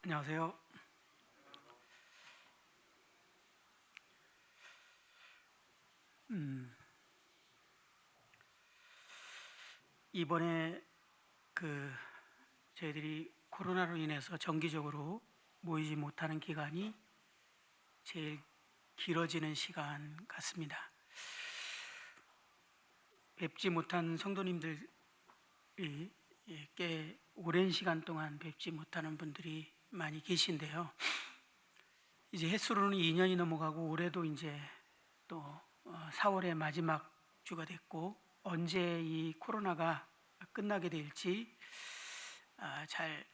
안녕하세요. 이번에 저희들이 코로나로 인해서 정기적으로 모이지 못하는 기간이 제일 길어지는 시간 같습니다. 뵙지 못한 성도님들이 꽤 오랜 시간 동안 뵙지 못하는 분들이 많이 계신데요. 이제 햇수로는 2년이 넘어가고 올해도 이제 또 4월의 마지막 주가 됐고, 언제 이 코로나가 끝나게 될지 잘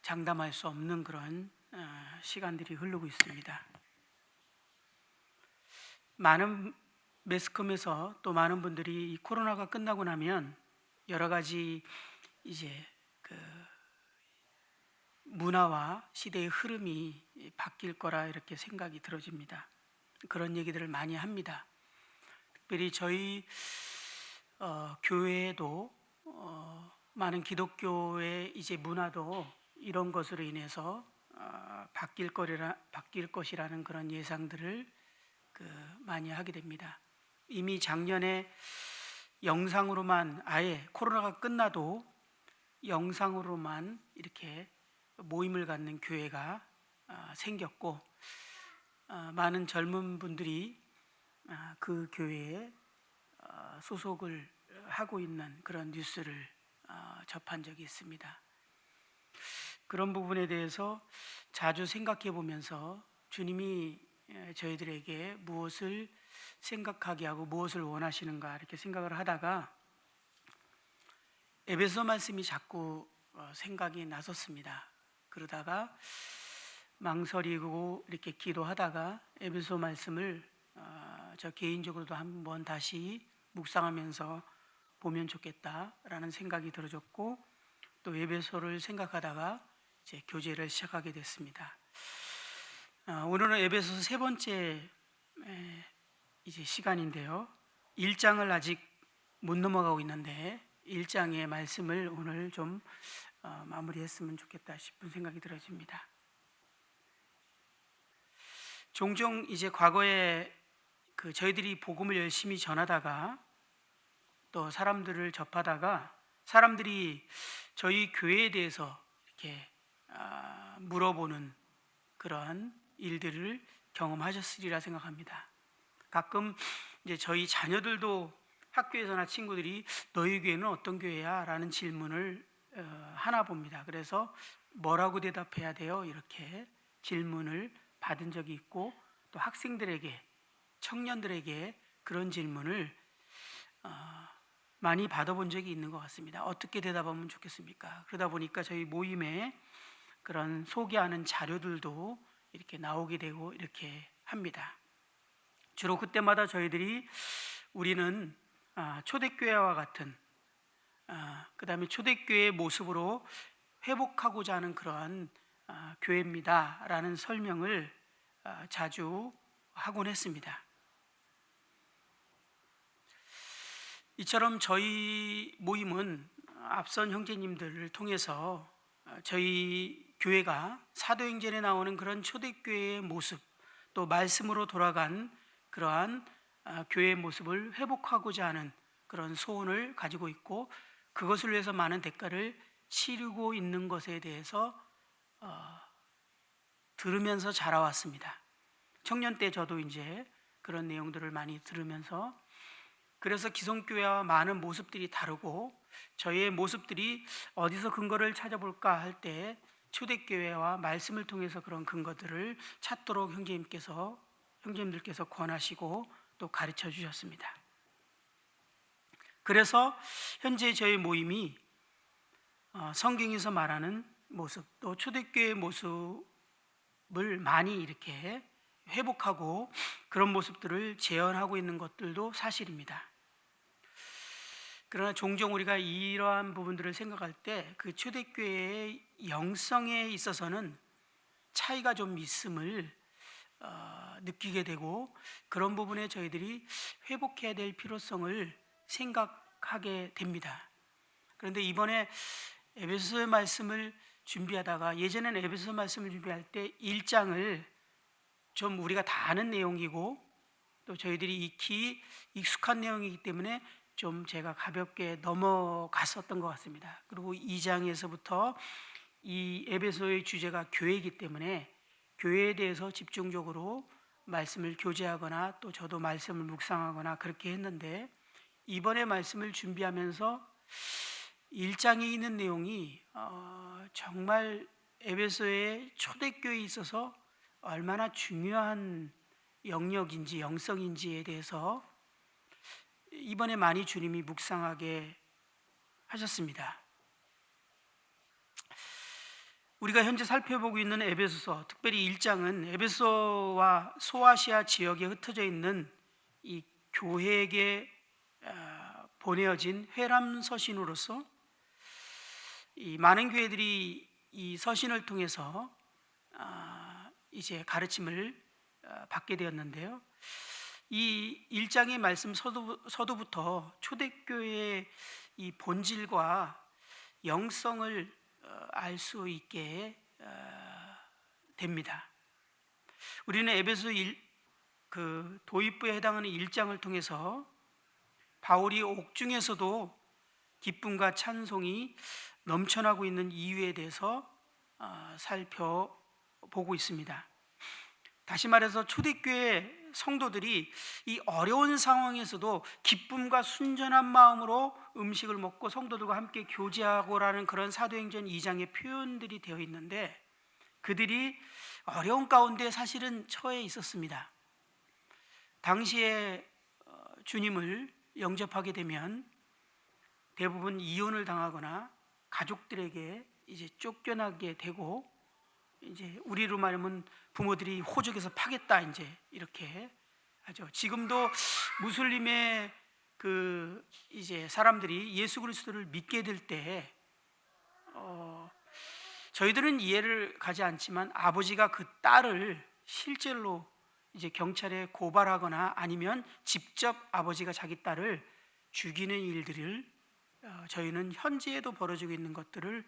장담할 수 없는 그런 시간들이 흐르고 있습니다. 많은 매스컴에서 또 많은 분들이 이 코로나가 끝나고 나면 여러 가지 이제 문화와 시대의 흐름이 바뀔 거라 이렇게 생각이 들어집니다. 그런 얘기들을 많이 합니다. 특별히 저희 교회에도 많은 기독교의 이제 문화도 이런 것으로 인해서 바뀔 것이라는 그런 예상들을 많이 하게 됩니다. 이미 작년에 영상으로만, 아예 코로나가 끝나도 영상으로만 이렇게 모임을 갖는 교회가 생겼고, 많은 젊은 분들이 그 교회에 소속을 하고 있는 그런 뉴스를 접한 적이 있습니다. 그런 부분에 대해서 자주 생각해 보면서 주님이 저희들에게 무엇을 생각하게 하고 무엇을 원하시는가 이렇게 생각을 하다가 에베소 말씀이 자꾸 생각이 났었습니다. 그러다가 망설이고 이렇게 기도하다가 에베소 말씀을 저 개인적으로도 한번 다시 묵상하면서 보면 좋겠다라는 생각이 들어졌고, 또 에베소를 생각하다가 이제 교제를 시작하게 됐습니다. 오늘은 에베소서 세 번째 이제 시간인데요. 1장을 아직 못 넘어가고 있는데 1장의 말씀을 오늘 좀 마무리했으면 좋겠다 싶은 생각이 들어집니다. 종종 이제 과거에 저희들이 복음을 열심히 전하다가 또 사람들을 접하다가 사람들이 저희 교회에 대해서 이렇게 물어보는 그런 일들을 경험하셨으리라 생각합니다. 가끔 이제 저희 자녀들도 학교에서나 친구들이 너희 교회는 어떤 교회야? 라는 질문을 하나 봅니다. 그래서 뭐라고 대답해야 돼요? 이렇게 질문을 받은 적이 있고, 또 학생들에게, 청년들에게 그런 질문을 많이 받아본 적이 있는 것 같습니다. 어떻게 대답하면 좋겠습니까? 그러다 보니까 저희 모임에 그런 소개하는 자료들도 이렇게 나오게 되고 이렇게 합니다. 주로 그때마다 저희들이 우리는 초대교회와 같은 그 다음에 초대교회의 모습으로 회복하고자 하는 그러한 교회입니다 라는 설명을 자주 하곤 했습니다. 이처럼 저희 모임은 앞선 형제님들을 통해서 저희 교회가 사도행전에 나오는 그런 초대교회의 모습, 또 말씀으로 돌아간 그러한 교회의 모습을 회복하고자 하는 그런 소원을 가지고 있고, 그것을 위해서 많은 대가를 치르고 있는 것에 대해서 들으면서 자라왔습니다. 청년 때 저도 이제 그런 내용들을 많이 들으면서, 그래서 기성교회와 많은 모습들이 다르고 저희의 모습들이 어디서 근거를 찾아볼까 할 때 초대교회와 말씀을 통해서 그런 근거들을 찾도록 형제님들께서 권하시고 또 가르쳐 주셨습니다. 그래서 현재 저희 모임이 성경에서 말하는 모습, 또 초대교회의 모습을 많이 이렇게 회복하고 그런 모습들을 재현하고 있는 것들도 사실입니다. 그러나 종종 우리가 이러한 부분들을 생각할 때 그 초대교회의 영성에 있어서는 차이가 좀 있음을 느끼게 되고, 그런 부분에 저희들이 회복해야 될 필요성을 생각하게 됩니다. 그런데 이번에 에베소서의 말씀을 준비하다가 예전에는 에베소 말씀을 준비할 때 1장을 좀 우리가 다 아는 내용이고 또 저희들이 익히 익숙한 내용이기 때문에 좀 제가 가볍게 넘어갔었던 것 같습니다. 그리고 2장에서부터 이 에베소의 주제가 교회이기 때문에 교회에 대해서 집중적으로 말씀을 교제하거나 또 저도 말씀을 묵상하거나 그렇게 했는데, 이번에 말씀을 준비하면서 1장에 있는 내용이 정말 에베소의 초대교회에 있어서 얼마나 중요한 영역인지 영성인지에 대해서 이번에 많이 주님이 묵상하게 하셨습니다. 우리가 현재 살펴보고 있는 에베소서, 특별히 1장은 에베소와 소아시아 지역에 흩어져 있는 이 교회에게 보내어진 회람 서신으로서 이 많은 교회들이 이 서신을 통해서 이제 가르침을 받게 되었는데요. 이 1장의 말씀 서두부터 초대교회의 이 본질과 영성을 알 수 있게 됩니다. 우리는 에베소 그 도입부에 해당하는 1장을 통해서 바울이 옥중에서도 기쁨과 찬송이 넘쳐나고 있는 이유에 대해서 살펴보고 있습니다. 다시 말해서 초대교회 성도들이 이 어려운 상황에서도 기쁨과 순전한 마음으로 음식을 먹고 성도들과 함께 교제하고라는 그런 사도행전 2장의 표현들이 되어 있는데, 그들이 어려운 가운데 사실은 처해 있었습니다. 당시에 주님을 영접하게 되면 대부분 이혼을 당하거나 가족들에게 이제 쫓겨나게 되고, 이제 우리로 말하면 부모들이 호적에서 파겠다 이제 이렇게 하죠. 지금도 무슬림의 그 이제 사람들이 예수 그리스도를 믿게 될 때 저희들은 이해를 가지 않지만 아버지가 그 딸을 실제로 이제 경찰에 고발하거나 아니면 직접 아버지가 자기 딸을 죽이는 일들을 저희는 현재에도 벌어지고 있는 것들을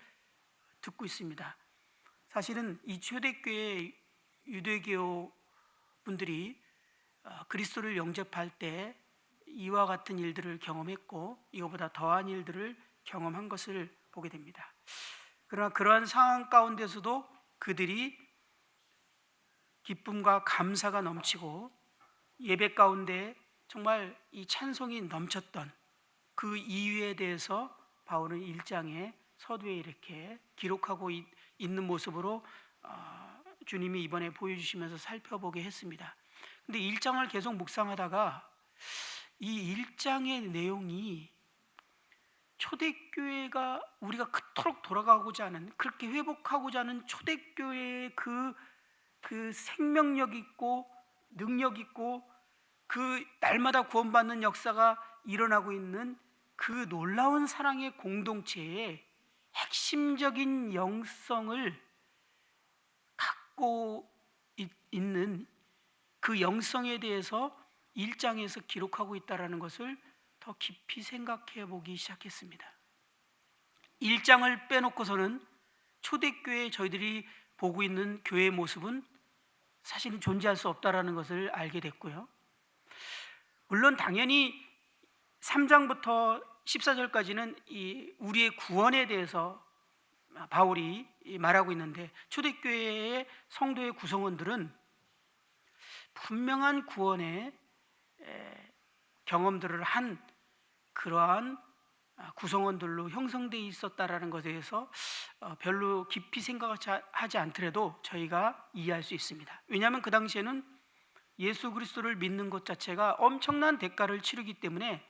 듣고 있습니다. 사실은 이 초대교회 유대교 분들이 그리스도를 영접할 때 이와 같은 일들을 경험했고 이거보다 더한 일들을 경험한 것을 보게 됩니다. 그러나 그러한 상황 가운데서도 그들이 기쁨과 감사가 넘치고 예배 가운데 정말 이 찬송이 넘쳤던 그 이유에 대해서 바울은 1장에 서두에 이렇게 기록하고 있는 모습으로 주님이 이번에 보여주시면서 살펴보게 했습니다. 근데 1장을 계속 묵상하다가 이 1장의 내용이 초대교회가 우리가 그토록 돌아가고자 하는, 그렇게 회복하고자 하는 초대교회의 그 생명력 있고 능력 있고 그 날마다 구원받는 역사가 일어나고 있는 그 놀라운 사랑의 공동체의 핵심적인 영성을 갖고 있는 그 영성에 대해서 1장에서 기록하고 있다는 것을 더 깊이 생각해 보기 시작했습니다. 1장을 빼놓고서는 초대교회 저희들이 보고 있는 교회의 모습은 사실은 존재할 수 없다는 것을 알게 됐고요. 물론 당연히 3장부터 14절까지는 이 우리의 구원에 대해서 바울이 말하고 있는데, 초대교회의 성도의 구성원들은 분명한 구원의 경험들을 한 그러한 구성원들로 형성되어 있었다라는 것에 대해서 별로 깊이 생각하지 않더라도 저희가 이해할 수 있습니다. 왜냐하면 그 당시에는 예수 그리스도를 믿는 것 자체가 엄청난 대가를 치르기 때문에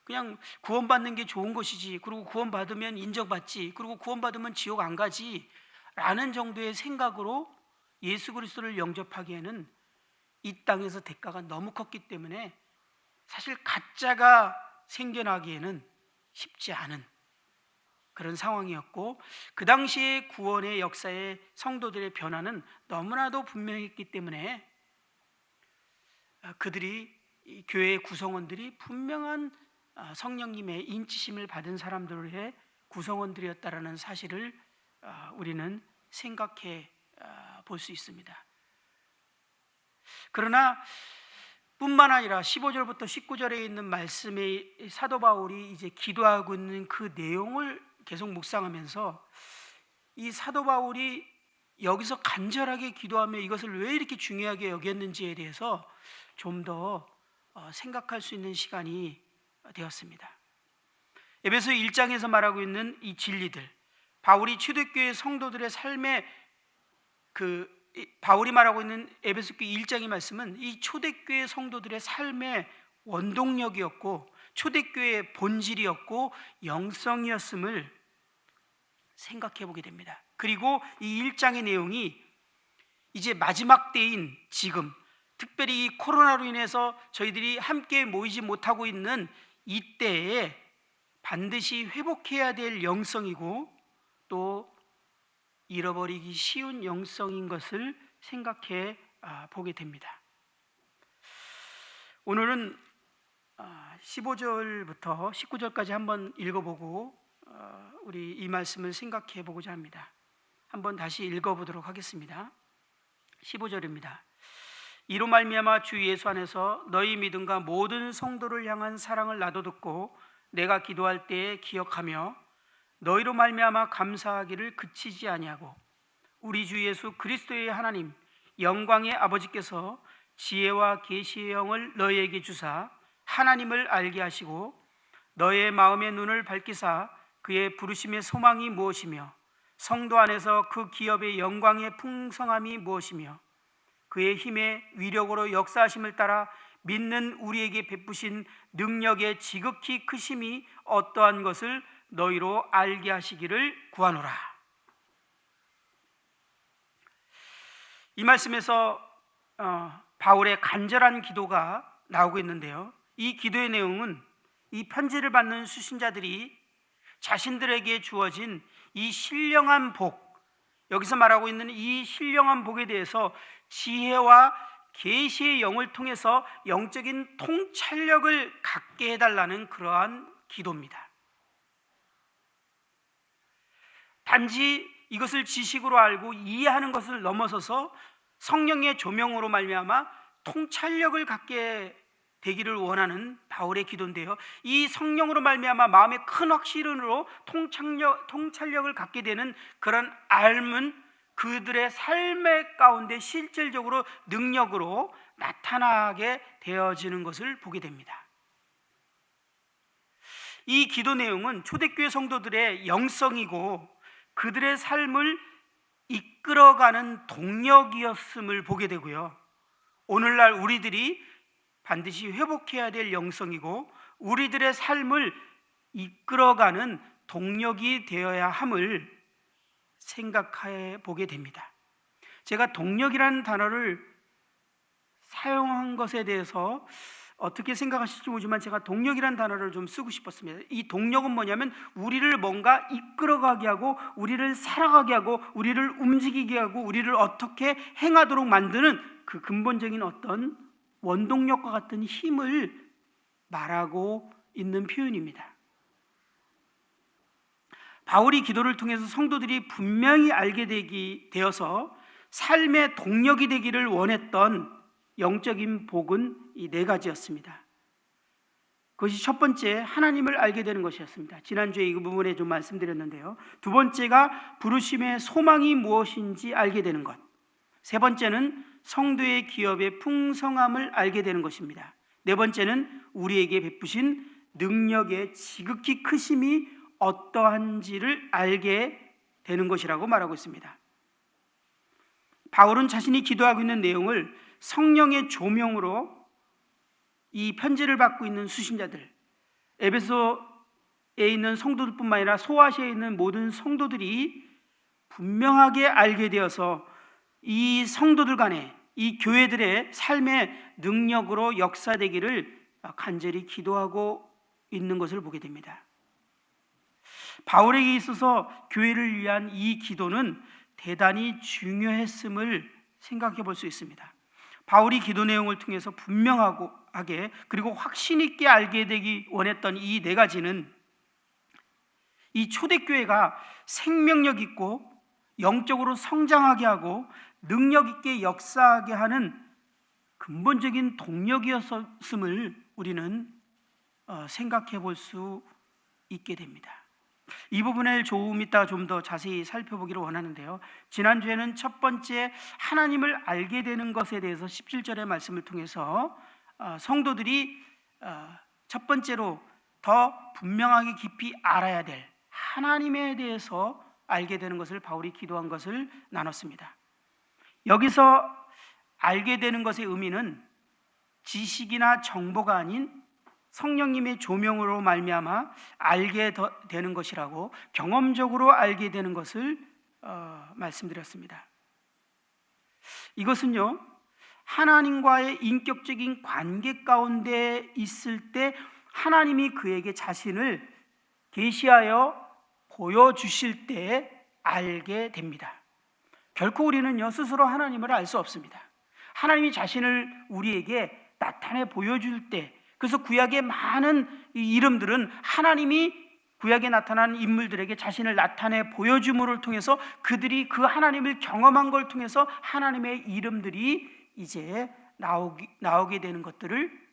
그냥 구원받는 게 좋은 것이지, 그리고 구원받으면 인정받지, 그리고 구원받으면 지옥 안 가지 라는 정도의 생각으로 예수 그리스도를 영접하기에는 이 땅에서 대가가 너무 컸기 때문에 사실 가짜가 생겨나기에는 쉽지 않은 그런 상황이었고, 그 당시의 구원의 역사의 성도들의 변화는 너무나도 분명했기 때문에 그들이 교회의 구성원들이 분명한 성령님의 인치심을 받은 사람들의 구성원들이었다라는 사실을 우리는 생각해 볼 수 있습니다. 그러나 뿐만 아니라 15절부터 19절에 있는 말씀에 사도 바울이 이제 기도하고 있는 그 내용을 계속 묵상하면서 이 사도 바울이 여기서 간절하게 기도하며 이것을 왜 이렇게 중요하게 여겼는지에 대해서 좀 더 생각할 수 있는 시간이 되었습니다. 에베소 1장에서 말하고 있는 이 진리들, 바울이 초대교회 성도들의 삶에 바울이 말하고 있는 에베소교회 1장의 말씀은 이 초대교회 성도들의 삶의 원동력이었고 초대교회의 본질이었고 영성이었음을 생각해 보게 됩니다. 그리고 이 1장의 내용이 이제 마지막 때인 지금, 특별히 이 코로나로 인해서 저희들이 함께 모이지 못하고 있는 이때에 반드시 회복해야 될 영성이고 또 잃어버리기 쉬운 영성인 것을 생각해 보게 됩니다. 오늘은 15절부터 19절까지 한번 읽어보고 우리 이 말씀을 생각해 보고자 합니다. 한번 다시 읽어보도록 하겠습니다. 15절입니다. 이로 말미암아 주 예수 안에서 너희 믿음과 모든 성도를 향한 사랑을 나도 듣고 내가 기도할 때에 기억하며 너희로 말미암아 감사하기를 그치지 아니하고 우리 주 예수 그리스도의 하나님 영광의 아버지께서 지혜와 계시의 영을 너희에게 주사 하나님을 알게 하시고 너의 마음의 눈을 밝히사 그의 부르심의 소망이 무엇이며 성도 안에서 그 기업의 영광의 풍성함이 무엇이며 그의 힘의 위력으로 역사하심을 따라 믿는 우리에게 베푸신 능력의 지극히 크심이 어떠한 것을 너희로 알게 하시기를 구하노라. 이 말씀에서 바울의 간절한 기도가 나오고 있는데요, 이 기도의 내용은 이 편지를 받는 수신자들이 자신들에게 주어진 이 신령한 복, 여기서 말하고 있는 이 신령한 복에 대해서 지혜와 계시의 영을 통해서 영적인 통찰력을 갖게 해달라는 그러한 기도입니다. 단지 이것을 지식으로 알고 이해하는 것을 넘어서서 성령의 조명으로 말미암아 통찰력을 갖게 되기를 원하는 바울의 기도인데요, 이 성령으로 말미암아 마음의 큰 확신으로 통찰력을 갖게 되는 그런 알문, 그들의 삶의 가운데 실질적으로 능력으로 나타나게 되어지는 것을 보게 됩니다. 이 기도 내용은 초대교회 성도들의 영성이고 그들의 삶을 이끌어가는 동력이었음을 보게 되고요, 오늘날 우리들이 반드시 회복해야 될 영성이고 우리들의 삶을 이끌어가는 동력이 되어야 함을 생각해 보게 됩니다. 제가 동력이라는 단어를 사용한 것에 대해서 어떻게 생각하실지 모르지만 제가 동력이라는 단어를 좀 쓰고 싶었습니다. 이 동력은 뭐냐면 우리를 뭔가 이끌어가게 하고 우리를 살아가게 하고 우리를 움직이게 하고 우리를 어떻게 행하도록 만드는 그 근본적인 어떤 원동력과 같은 힘을 말하고 있는 표현입니다. 바울이 기도를 통해서 성도들이 분명히 알게 되어서 삶의 동력이 되기를 원했던 영적인 복은 이 네 가지였습니다. 그것이 첫 번째, 하나님을 알게 되는 것이었습니다. 지난주에 이 부분에 좀 말씀드렸는데요, 두 번째가 부르심의 소망이 무엇인지 알게 되는 것, 세 번째는 성도의 기업의 풍성함을 알게 되는 것입니다. 네 번째는 우리에게 베푸신 능력의 지극히 크심이 어떠한지를 알게 되는 것이라고 말하고 있습니다. 바울은 자신이 기도하고 있는 내용을 성령의 조명으로 이 편지를 받고 있는 수신자들, 에베소에 있는 성도들뿐만 아니라 소아시아에 있는 모든 성도들이 분명하게 알게 되어서 이 성도들 간에 이 교회들의 삶의 능력으로 역사되기를 간절히 기도하고 있는 것을 보게 됩니다. 바울에게 있어서 교회를 위한 이 기도는 대단히 중요했음을 생각해 볼 수 있습니다. 바울이 기도 내용을 통해서 분명하게 그리고 확신 있게 알게 되기 원했던 이 네 가지는 이 초대교회가 생명력 있고 영적으로 성장하게 하고 능력 있게 역사하게 하는 근본적인 동력이었음을 우리는 생각해 볼 수 있게 됩니다. 이 부분을 조금 이따 좀 더 자세히 살펴보기를 원하는데요. 지난주에는 첫 번째 하나님을 알게 되는 것에 대해서 17절의 말씀을 통해서 성도들이 첫 번째로 더 분명하게 깊이 알아야 될 하나님에 대해서 알게 되는 것을 바울이 기도한 것을 나눴습니다. 여기서 알게 되는 것의 의미는 지식이나 정보가 아닌 성령님의 조명으로 말미암아 알게 되는 것이라고, 경험적으로 알게 되는 것을 말씀드렸습니다. 이것은요, 하나님과의 인격적인 관계 가운데 있을 때 하나님이 그에게 자신을 계시하여 보여주실 때 알게 됩니다. 결코 우리는요, 스스로 하나님을 알 수 없습니다. 하나님이 자신을 우리에게 나타내 보여줄 때, 그래서 구약의 많은 이름들은 하나님이 구약에 나타난 인물들에게 자신을 나타내 보여줌을 통해서 그들이 그 하나님을 경험한 걸 통해서 하나님의 이름들이 이제 나오게 되는 것들을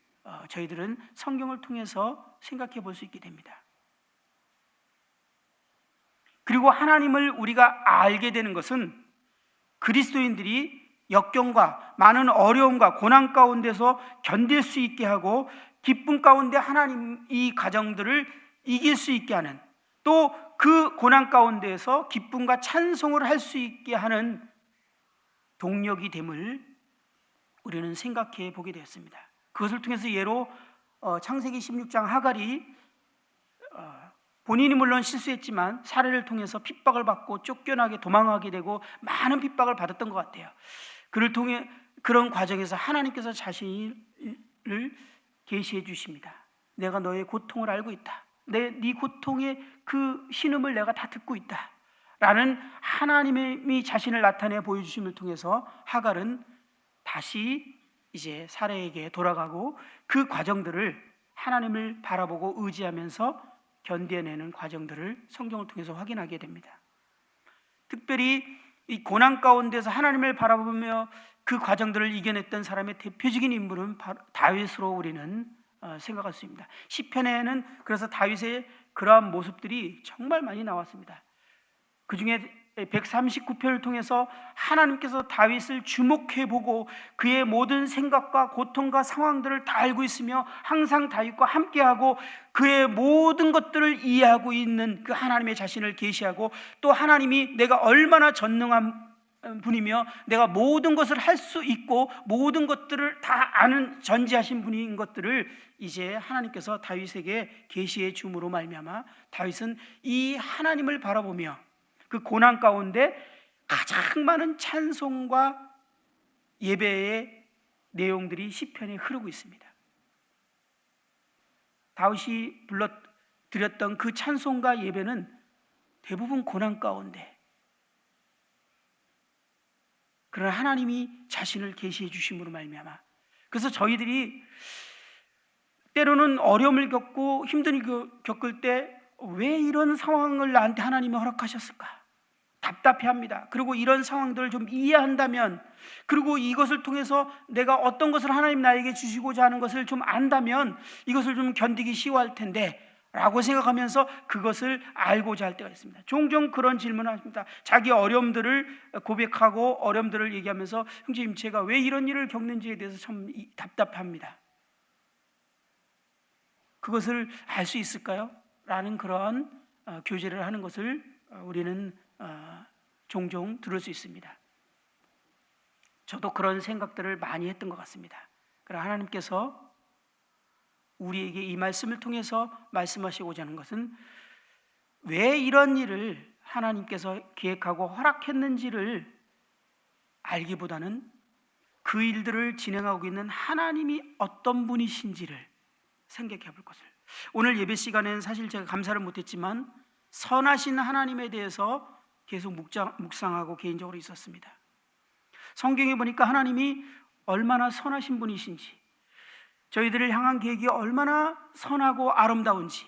저희들은 성경을 통해서 생각해 볼 수 있게 됩니다. 그리고 하나님을 우리가 알게 되는 것은 그리스도인들이 역경과 많은 어려움과 고난 가운데서 견딜 수 있게 하고 기쁨 가운데 하나님 이 가정들을 이길 수 있게 하는, 또 그 고난 가운데에서 기쁨과 찬송을 할 수 있게 하는 동력이 됨을 우리는 생각해 보게 되었습니다. 그것을 통해서 예로 창세기 16장 하갈이 본인이 물론 실수했지만 사례를 통해서 핍박을 받고 쫓겨나게 도망하게 되고 많은 픽박을 받았던 것 같아요. 그를 통해 그런 과정에서 하나님께서 자신을 계시해 주십니다. 내가 너의 고통을 알고 있다. 네 고통의 그 신음을 내가 다 듣고 있다. 라는 하나님이 자신을 나타내 보여주심을 통해서 하갈은 다시 이제 사례에게 돌아가고 그 과정들을 하나님을 바라보고 의지하면서 견뎌내는 과정들을 성경을 통해서 확인하게 됩니다. 특별히 이 고난 가운데서 하나님을 바라보며 그 과정들을 이겨냈던 사람의 대표적인 인물은 바로 다윗으로 우리는 생각할 수 있습니다. 시편에는 그래서 다윗의 그러한 모습들이 정말 많이 나왔습니다. 그 중에 139편을 통해서 하나님께서 다윗을 주목해보고 그의 모든 생각과 고통과 상황들을 다 알고 있으며 항상 다윗과 함께하고 그의 모든 것들을 이해하고 있는 그 하나님의 자신을 계시하고, 또 하나님이 내가 얼마나 전능한 분이며 내가 모든 것을 할 수 있고 모든 것들을 다 아는 전지하신 분인 것들을 이제 하나님께서 다윗에게 계시해 줌으로 말미암아 다윗은 이 하나님을 바라보며 그 고난 가운데 가장 많은 찬송과 예배의 내용들이 시편에 흐르고 있습니다. 다윗이 드렸던 그 찬송과 예배는 대부분 고난 가운데, 그러나 하나님이 자신을 계시해 주심으로 말미암아, 그래서 저희들이 때로는 어려움을 겪고 힘든 일 겪을 때 왜 이런 상황을 나한테 하나님이 허락하셨을까? 답답해합니다. 그리고 이런 상황들을 좀 이해한다면, 그리고 이것을 통해서 내가 어떤 것을 하나님 나에게 주시고자 하는 것을 좀 안다면 이것을 좀 견디기 쉬워할 텐데 라고 생각하면서 그것을 알고자 할 때가 있습니다. 종종 그런 질문을 합니다. 자기 어려움들을 고백하고 어려움들을 얘기하면서 형제님 제가 왜 이런 일을 겪는지에 대해서 참 답답합니다. 그것을 알 수 있을까요? 라는 그런 교제를 하는 것을 우리는 종종 들을 수 있습니다. 저도 그런 생각들을 많이 했던 것 같습니다. 그러나 하나님께서 우리에게 이 말씀을 통해서 말씀하시고자 하는 것은 왜 이런 일을 하나님께서 기획하고 허락했는지를 알기보다는 그 일들을 진행하고 있는 하나님이 어떤 분이신지를 생각해 볼 것을, 오늘 예배 시간에는 사실 제가 감사를 못했지만 선하신 하나님에 대해서 계속 묵상하고 개인적으로 있었습니다. 성경에 보니까 하나님이 얼마나 선하신 분이신지, 저희들을 향한 계획이 얼마나 선하고 아름다운지,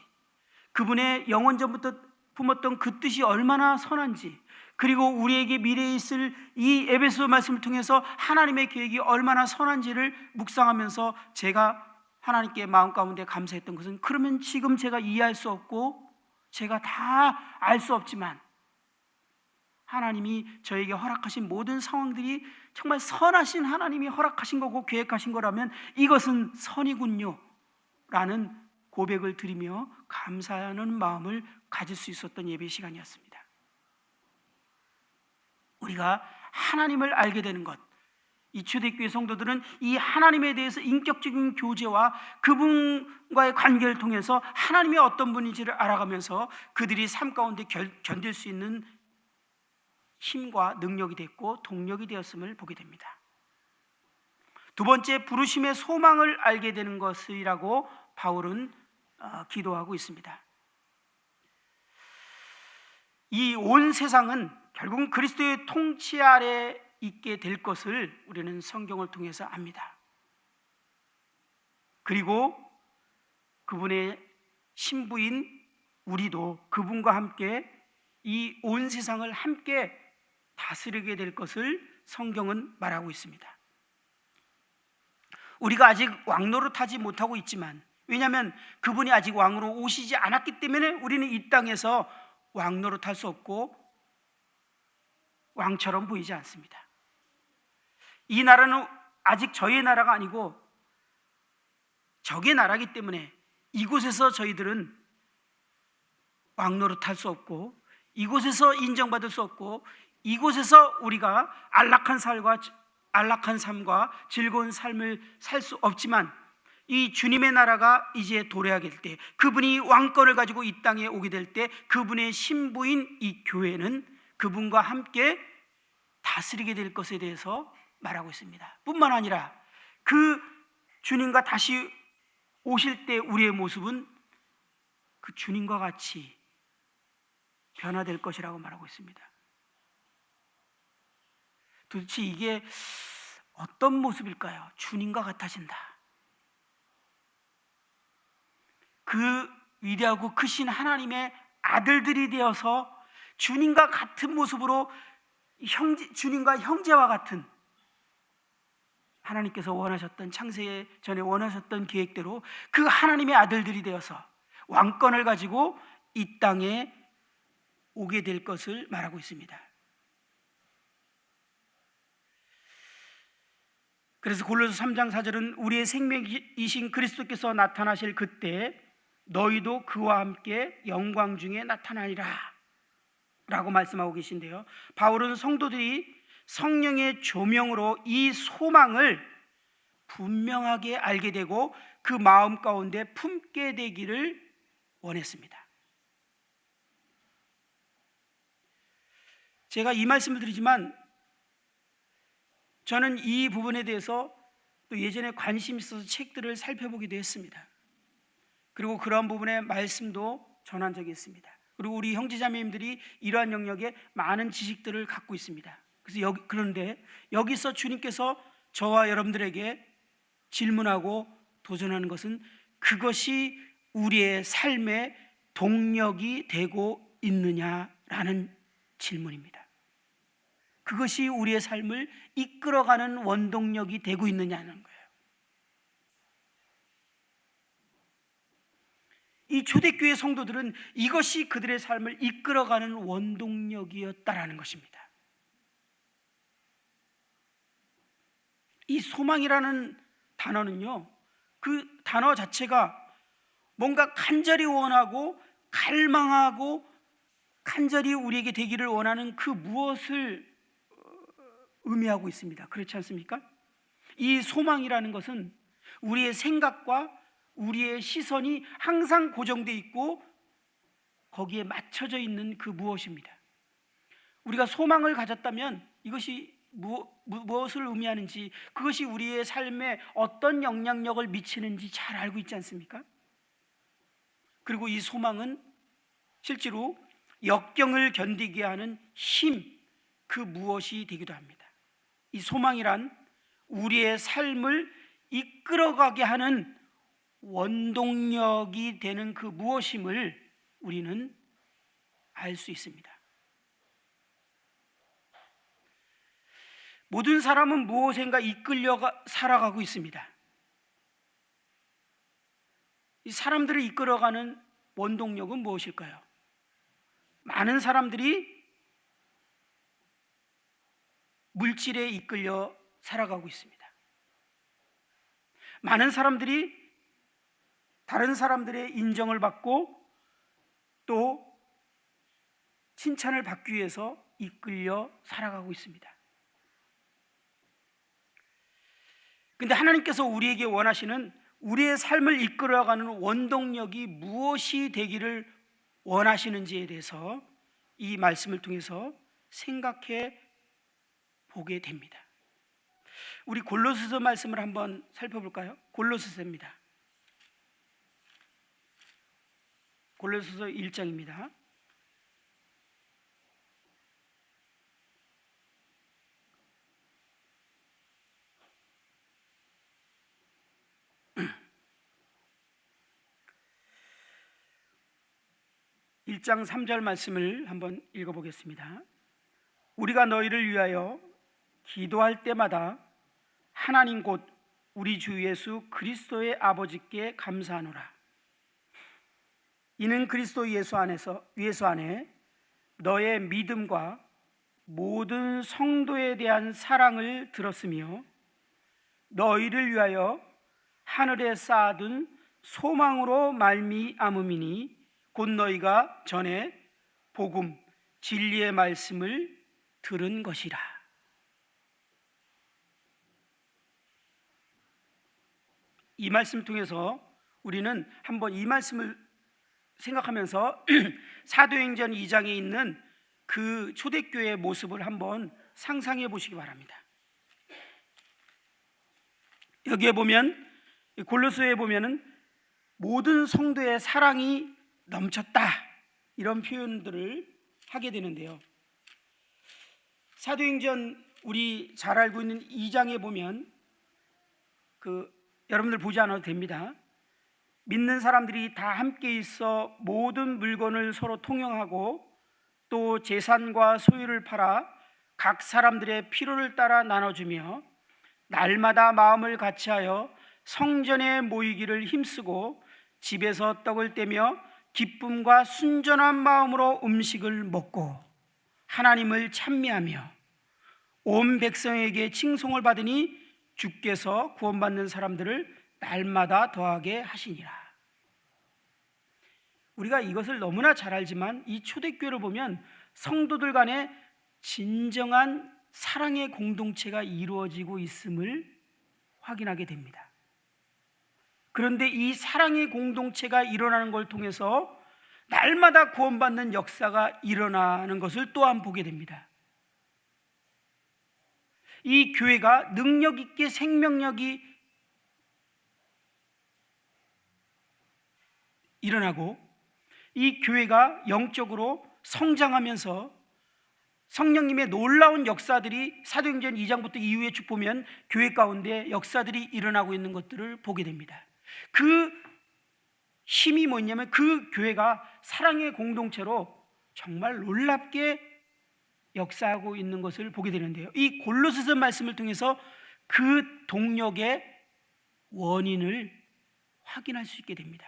그분의 영원전부터 품었던 그 뜻이 얼마나 선한지, 그리고 우리에게 미래에 있을 이 에베소 말씀을 통해서 하나님의 계획이 얼마나 선한지를 묵상하면서 제가 하나님께 마음 가운데 감사했던 것은, 그러면 지금 제가 이해할 수 없고 제가 다 알 수 없지만 하나님이 저에게 허락하신 모든 상황들이 정말 선하신 하나님이 허락하신 거고 계획하신 거라면 이것은 선이군요 라는 고백을 드리며 감사하는 마음을 가질 수 있었던 예배 시간이었습니다. 우리가 하나님을 알게 되는 것, 이 초대교회 성도들은 이 하나님에 대해서 인격적인 교제와 그분과의 관계를 통해서 하나님이 어떤 분인지를 알아가면서 그들이 삶 가운데 견딜 수 있는 힘과 능력이 됐고 동력이 되었음을 보게 됩니다. 두 번째, 부르심의 소망을 알게 되는 것이라고 바울은 기도하고 있습니다. 이 온 세상은 결국은 그리스도의 통치 아래 있게 될 것을 우리는 성경을 통해서 압니다. 그리고 그분의 신부인 우리도 그분과 함께 이 온 세상을 함께 다스리게 될 것을 성경은 말하고 있습니다. 우리가 아직 왕노릇하지 못하고 있지만, 왜냐하면 그분이 아직 왕으로 오시지 않았기 때문에 우리는 이 땅에서 왕노릇할 수 없고 왕처럼 보이지 않습니다. 이 나라는 아직 저희의 나라가 아니고 적의 나라이기 때문에 이곳에서 저희들은 왕노릇할 수 없고 이곳에서 인정받을 수 없고 이곳에서 우리가 안락한 삶과 즐거운 삶을 살 수 없지만, 이 주님의 나라가 이제 도래하게 될 때, 그분이 왕권을 가지고 이 땅에 오게 될 때 그분의 신부인 이 교회는 그분과 함께 다스리게 될 것에 대해서 말하고 있습니다. 뿐만 아니라 그 주님과 다시 오실 때 우리의 모습은 그 주님과 같이 변화될 것이라고 말하고 있습니다. 도대체 이게 어떤 모습일까요? 주님과 같아진다. 그 위대하고 크신 하나님의 아들들이 되어서 주님과 같은 모습으로 주님과 형제와 같은, 하나님께서 원하셨던, 창세 전에 원하셨던 계획대로 그 하나님의 아들들이 되어서 왕권을 가지고 이 땅에 오게 될 것을 말하고 있습니다. 그래서 골로새 3장 4절은 우리의 생명이신 그리스도께서 나타나실 그때 너희도 그와 함께 영광 중에 나타나리라 라고 말씀하고 계신데요, 바울은 성도들이 성령의 조명으로 이 소망을 분명하게 알게 되고 그 마음 가운데 품게 되기를 원했습니다. 제가 이 말씀을 드리지만 저는 이 부분에 대해서 또 예전에 관심 있어서 책들을 살펴보기도 했습니다. 그리고 그러한 부분의 말씀도 전한 적이 있습니다. 그리고 우리 형제자매님들이 이러한 영역에 많은 지식들을 갖고 있습니다. 그래서 그런데 여기서 주님께서 저와 여러분들에게 질문하고 도전하는 것은 그것이 우리의 삶의 동력이 되고 있느냐라는 질문입니다. 그것이 우리의 삶을 이끌어가는 원동력이 되고 있느냐는 거예요. 이 초대교회 성도들은 이것이 그들의 삶을 이끌어가는 원동력이었다라는 것입니다. 이 소망이라는 단어는요, 그 단어 자체가 뭔가 간절히 원하고 갈망하고 간절히 우리에게 되기를 원하는 그 무엇을 의미하고 있습니다. 그렇지 않습니까? 이 소망이라는 것은 우리의 생각과 우리의 시선이 항상 고정되어 있고 거기에 맞춰져 있는 그 무엇입니다. 우리가 소망을 가졌다면 이것이 무엇을 의미하는지, 그것이 우리의 삶에 어떤 영향력을 미치는지 잘 알고 있지 않습니까? 그리고 이 소망은 실제로 역경을 견디게 하는 힘, 그 무엇이 되기도 합니다. 이 소망이란 우리의 삶을 이끌어가게 하는 원동력이 되는 그 무엇임을 우리는 알 수 있습니다. 모든 사람은 무엇인가 이끌려 살아가고 있습니다. 이 사람들을 이끌어가는 원동력은 무엇일까요? 많은 사람들이 물질에 이끌려 살아가고 있습니다. 많은 사람들이 다른 사람들의 인정을 받고 또 칭찬을 받기 위해서 이끌려 살아가고 있습니다. 그런데 하나님께서 우리에게 원하시는 우리의 삶을 이끌어가는 원동력이 무엇이 되기를 원하시는지에 대해서 이 말씀을 통해서 생각해 보게 됩니다. 우리 골로새서 말씀을 한번 살펴볼까요? 골로새서입니다. 골로새서 1장입니다. 일 장 3절 말씀을 한번 읽어보겠습니다. 우리가 너희를 위하여 기도할 때마다 하나님 곧 우리 주 예수 그리스도의 아버지께 감사하노라. 이는 그리스도 예수 안에 너의 믿음과 모든 성도에 대한 사랑을 들었으며 너희를 위하여 하늘에 쌓아둔 소망으로 말미암음이니 곧 너희가 전에 복음 진리의 말씀을 들은 것이라. 이 말씀을 통해서 우리는 한번 이 말씀을 생각하면서 사도행전 2장에 있는 그 초대교회의 모습을 한번 상상해 보시기 바랍니다. 여기에 보면 골로새에 보면은 모든 성도의 사랑이 넘쳤다 이런 표현들을 하게 되는데요. 사도행전 우리 잘 알고 있는 2장에 보면 여러분들 보지 않아도 됩니다. 믿는 사람들이 다 함께 있어 모든 물건을 서로 통용하고 또 재산과 소유를 팔아 각 사람들의 필요를 따라 나눠주며 날마다 마음을 같이하여 성전에 모이기를 힘쓰고 집에서 떡을 떼며 기쁨과 순전한 마음으로 음식을 먹고 하나님을 찬미하며 온 백성에게 칭송을 받으니 주께서 구원받는 사람들을 날마다 더하게 하시니라. 우리가 이것을 너무나 잘 알지만 이 초대교회를 보면 성도들 간에 진정한 사랑의 공동체가 이루어지고 있음을 확인하게 됩니다. 그런데 이 사랑의 공동체가 일어나는 걸 통해서 날마다 구원받는 역사가 일어나는 것을 또한 보게 됩니다. 이 교회가 능력 있게 생명력이 일어나고 이 교회가 영적으로 성장하면서 성령님의 놀라운 역사들이 사도행전 2장부터 이후에 쭉 보면 교회 가운데 역사들이 일어나고 있는 것들을 보게 됩니다. 그 힘이 뭐냐면 그 교회가 사랑의 공동체로 정말 놀랍게 역사하고 있는 것을 보게 되는데요. 이 골로새서 말씀을 통해서 그 동력의 원인을 확인할 수 있게 됩니다.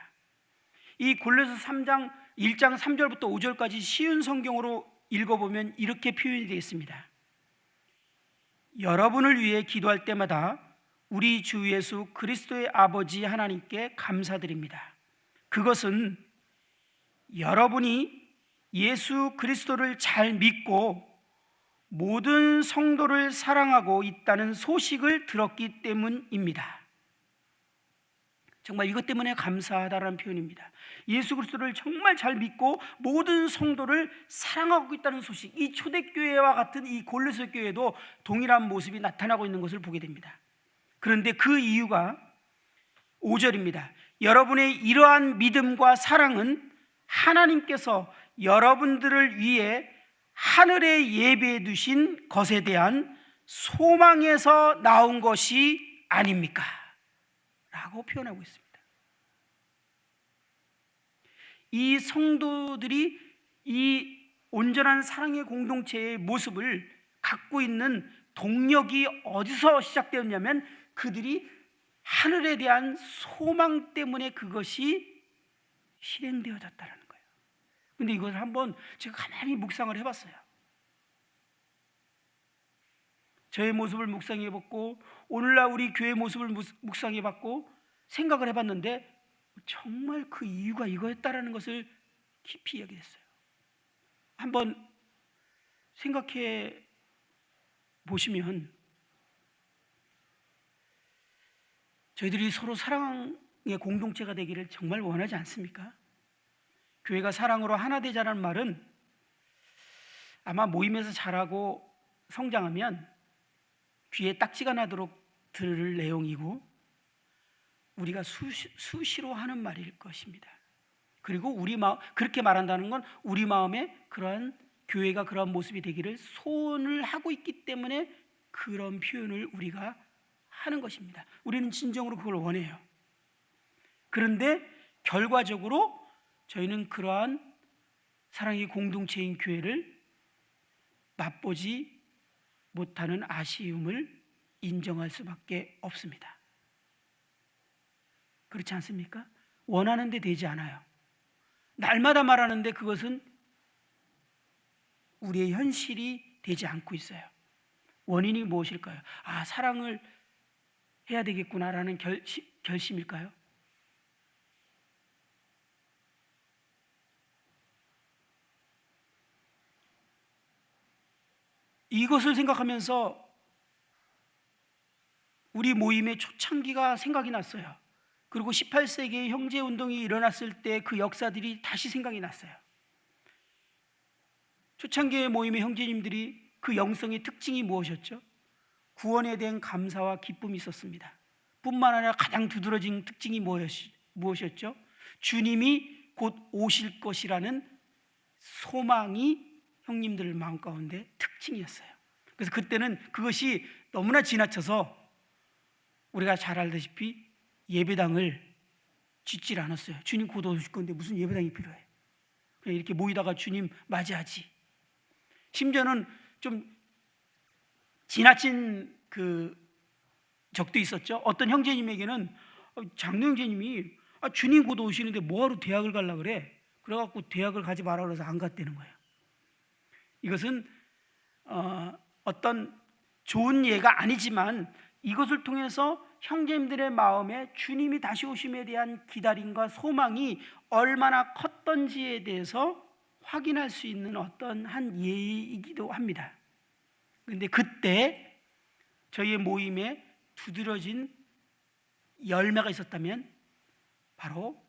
이 골로새서 3장 1장 3절부터 5절까지 쉬운 성경으로 읽어보면 이렇게 표현이 되어 있습니다. 여러분을 위해 기도할 때마다 우리 주 예수 그리스도의 아버지 하나님께 감사드립니다. 그것은 여러분이 예수 그리스도를 잘 믿고 모든 성도를 사랑하고 있다는 소식을 들었기 때문입니다. 정말 이것 때문에 감사하다라는 표현입니다. 예수 그리스도를 정말 잘 믿고 모든 성도를 사랑하고 있다는 소식, 이 초대교회와 같은 이 골로새 교회도 동일한 모습이 나타나고 있는 것을 보게 됩니다. 그런데 그 이유가 5절입니다. 여러분의 이러한 믿음과 사랑은 하나님께서 여러분들을 위해 하늘에 예배해 두신 것에 대한 소망에서 나온 것이 아닙니까? 라고 표현하고 있습니다. 이 성도들이 이 온전한 사랑의 공동체의 모습을 갖고 있는 동력이 어디서 시작되었냐면 그들이 하늘에 대한 소망 때문에 그것이 실행되어졌다는 거예요. 근데 이것을 한번 제가 가만히 묵상을 해봤어요. 저의 모습을 묵상해봤고 오늘날 우리 교회 모습을 묵상해봤고 생각을 해봤는데 정말 그 이유가 이거였다라는 것을 깊이 얘기했어요. 한번 생각해 보시면 저희들이 서로 사랑의 공동체가 되기를 정말 원하지 않습니까? 교회가 사랑으로 하나 되자는 말은 아마 모임에서 자라고 성장하면 귀에 딱지가 나도록 들을 내용이고 우리가 수시로 하는 말일 것입니다. 그리고 그렇게 말한다는 건 우리 마음에 그러한 교회가 그러한 모습이 되기를 소원을 하고 있기 때문에 그런 표현을 우리가 하는 것입니다. 우리는 진정으로 그걸 원해요. 그런데 결과적으로 저희는 그러한 사랑의 공동체인 교회를 맛보지 못하는 아쉬움을 인정할 수밖에 없습니다. 그렇지 않습니까? 원하는데 되지 않아요. 날마다 말하는데 그것은 우리의 현실이 되지 않고 있어요. 원인이 무엇일까요? 사랑을 해야 되겠구나라는 결심일까요? 이것을 생각하면서 우리 모임의 초창기가 생각이 났어요. 그리고 18세기의 형제운동이 일어났을 때 그 역사들이 다시 생각이 났어요. 초창기의 모임의 형제님들이 그 영성의 특징이 무엇이었죠? 구원에 대한 감사와 기쁨이 있었습니다. 뿐만 아니라 가장 두드러진 특징이 무엇이었죠? 주님이 곧 오실 것이라는 소망이 형님들 마음 가운데 특징이었어요. 그래서 그때는 그것이 너무나 지나쳐서 우리가 잘 알다시피 예배당을 짓질 않았어요. 주님 곧 오실 건데 무슨 예배당이 필요해? 그냥 이렇게 모이다가 주님 맞이하지. 심지어는 좀 지나친 그 적도 있었죠. 어떤 형제님에게는 장로 형제님이 주님 곧 오시는데 뭐하러 대학을 가려고 그래? 그래갖고 대학을 가지 마라 그래서 안 갔다는 거예요. 이것은 어떤 좋은 예가 아니지만 이것을 통해서 형제님들의 마음에 주님이 다시 오심에 대한 기다림과 소망이 얼마나 컸던지에 대해서 확인할 수 있는 어떤 한 예이기도 합니다. 그런데 그때 저희의 모임에 두드러진 열매가 있었다면 바로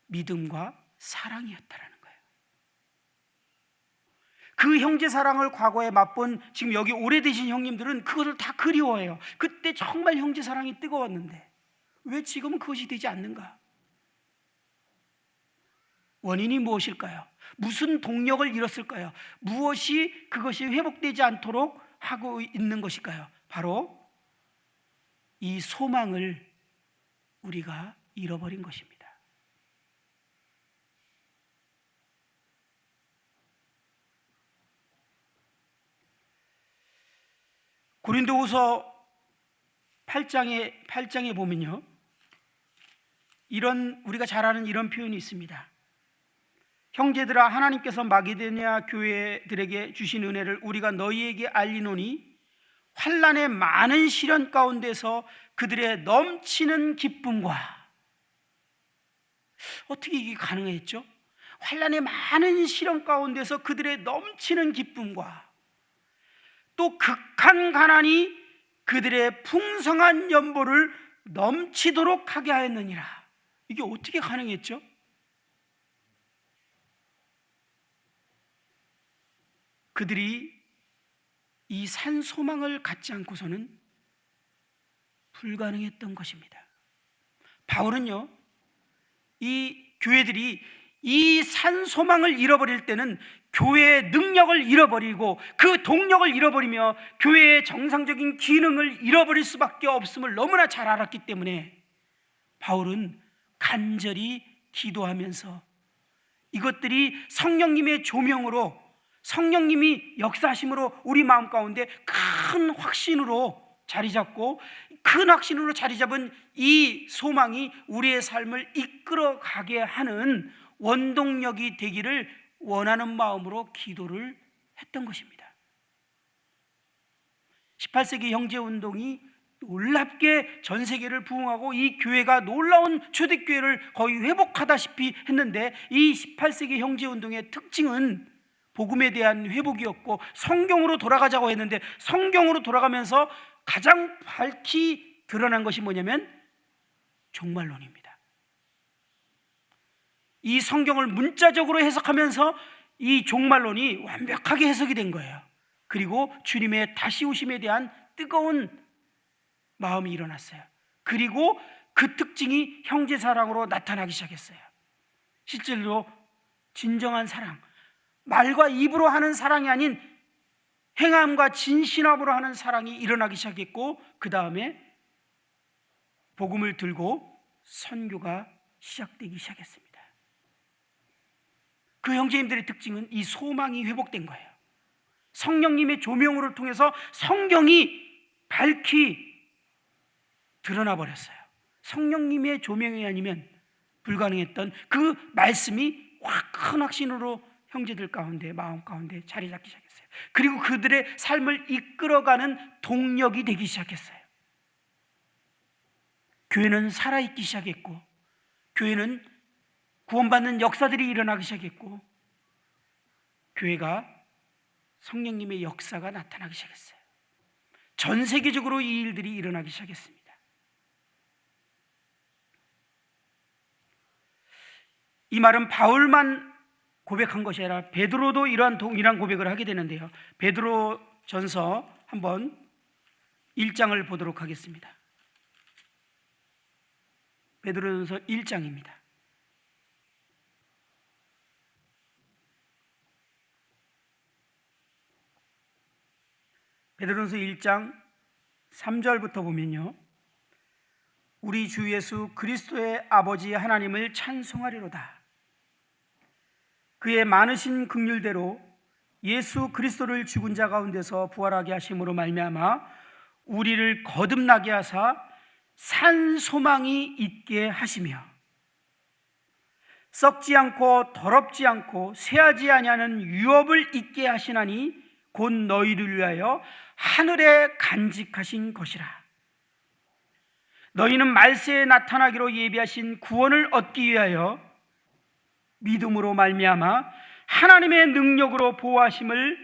믿음과 사랑이었다라는 거예요. 그 형제 사랑을 과거에 맛본 지금 여기 오래되신 형님들은 그것을 다 그리워해요. 그때 정말 형제 사랑이 뜨거웠는데 왜 지금은 그것이 되지 않는가? 원인이 무엇일까요? 무슨 동력을 잃었을까요? 무엇이 그것이 회복되지 않도록 하고 있는 것일까요? 바로 이 소망을 우리가 잃어버린 것입니다. 고린도후서 8장에 보면요, 우리가 잘 아는 이런 표현이 있습니다. 형제들아, 하나님께서 마게도냐 교회들에게 주신 은혜를 우리가 너희에게 알리노니 환난의 많은 시련 가운데서 그들의 넘치는 기쁨과, 어떻게 이게 가능했죠? 환난의 많은 시련 가운데서 그들의 넘치는 기쁨과 또 극한 가난이 그들의 풍성한 연보를 넘치도록 하게 하였느니라. 이게 어떻게 가능했죠? 그들이 이 산 소망을 갖지 않고서는 불가능했던 것입니다. 바울은요, 이 교회들이 이 산 소망을 잃어버릴 때는 교회의 능력을 잃어버리고 그 동력을 잃어버리며 교회의 정상적인 기능을 잃어버릴 수밖에 없음을 너무나 잘 알았기 때문에 바울은 간절히 기도하면서 이것들이 성령님의 조명으로 성령님이 역사하심으로 우리 마음 가운데 큰 확신으로 자리 잡고, 큰 확신으로 자리 잡은 이 소망이 우리의 삶을 이끌어가게 하는 원동력이 되기를 원하는 마음으로 기도를 했던 것입니다. 18세기 형제운동이 놀랍게 전 세계를 부흥하고 이 교회가 놀라운 초대교회를 거의 회복하다시피 했는데, 이 18세기 형제운동의 특징은 복음에 대한 회복이었고, 성경으로 돌아가자고 했는데 성경으로 돌아가면서 가장 밝히 드러난 것이 뭐냐면 종말론입니다. 이 성경을 문자적으로 해석하면서 이 종말론이 완벽하게 해석이 된 거예요. 그리고 주님의 다시 오심에 대한 뜨거운 마음이 일어났어요. 그리고 그 특징이 형제사랑으로 나타나기 시작했어요. 실제로 진정한 사랑, 말과 입으로 하는 사랑이 아닌 행함과 진실함으로 하는 사랑이 일어나기 시작했고, 그 다음에 복음을 들고 선교가 시작되기 시작했습니다. 그 형제님들의 특징은 이 소망이 회복된 거예요. 성령님의 조명을 통해서 성경이 밝히 드러나 버렸어요. 성령님의 조명이 아니면 불가능했던 그 말씀이 큰 확신으로 형제들 가운데, 마음 가운데 자리 잡기 시작했어요. 그리고 그들의 삶을 이끌어가는 동력이 되기 시작했어요. 교회는 살아있기 시작했고, 교회는 구원받는 역사들이 일어나기 시작했고, 교회가 성령님의 역사가 나타나기 시작했어요. 전 세계적으로 이 일들이 일어나기 시작했습니다. 이 말은 바울만 고백한 것이 아니라 베드로도 이러한 동일한 고백을 하게 되는데요. 베드로전서 한번 1장을 보도록 하겠습니다. 베드로전서 1장입니다. 베드로전서 1장 3절부터 보면요, 우리 주 예수 그리스도의 아버지 하나님을 찬송하리로다. 그의 많으신 긍휼대로 예수 그리스도를 죽은 자 가운데서 부활하게 하심으로 말미암아 우리를 거듭나게 하사 산 소망이 있게 하시며, 썩지 않고 더럽지 않고 쇠하지 아니하는 유업을 있게 하시나니 곧 너희를 위하여 하늘에 간직하신 것이라. 너희는 말세에 나타나기로 예비하신 구원을 얻기 위하여 믿음으로 말미암아 하나님의 능력으로 보호하심을